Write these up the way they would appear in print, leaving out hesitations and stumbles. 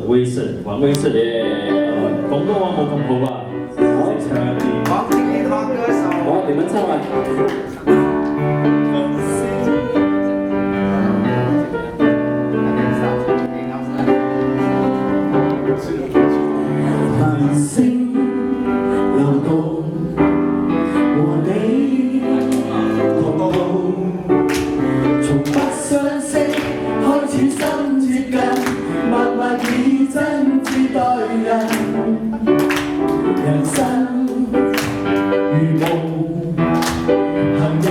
威盛，黃威盛嘅廣東話冇咁好吧？識唱一啲。黃金年華歌手。好，你們唱吧。繁星流動，和你同路，從不相識開始心接近，默默以真摯待人。人生如夢，朋友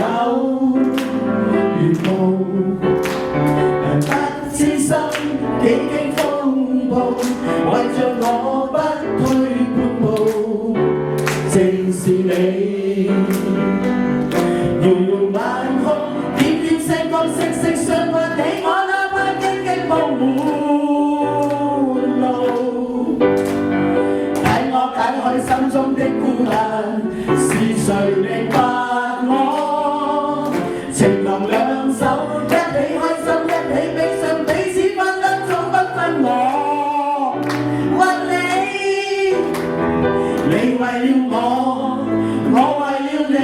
如霧，人不知心幾經風暴，為着我不退半步，正是你。遙遙晚空，點點星光息息相關，你我哪怕荊棘鋪滿路，替我解開心中的孤單，是誰明白我？情同兩手，一起開心，一起悲傷，彼此分擔，總不分我。問你，你為了我，我為了你，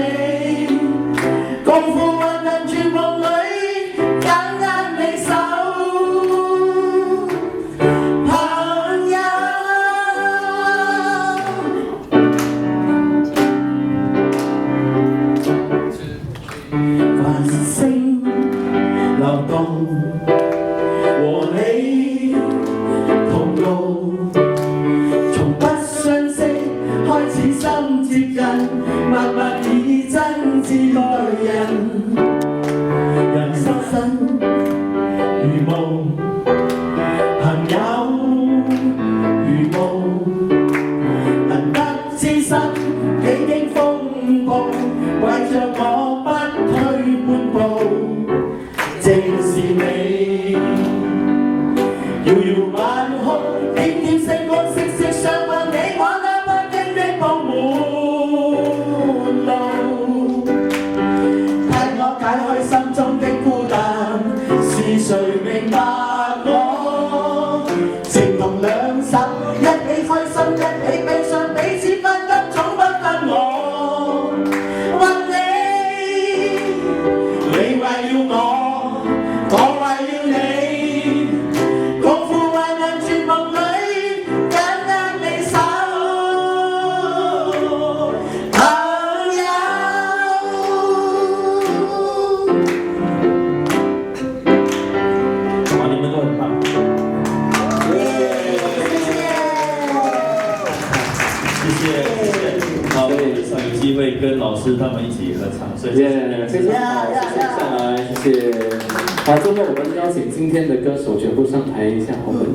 共赴混沌絕夢裏，緊握你手，朋友。繁星流動，和你同路，從不相識開始心接近，默默以真摯待人。人生如夢，朋友如霧，能得知心幾經風暴，為着我不退半步，正是你。遙遙晚空，點點星光息息相關，你我哪怕荊棘鋪滿路，替我解開心中的孤單，是誰明白我？情同兩手，一起開心，一起悲傷，彼此分擔，總不分我。問你，你為了我，我為了你，共赴混沌絕夢裏，緊握你手，朋友。哇，你們都很棒。謝謝。好，有機會跟老師他們一起合唱，所以非常好，謝謝上來，謝謝。好，最後我們邀請今天的歌手全部上台一下，我們。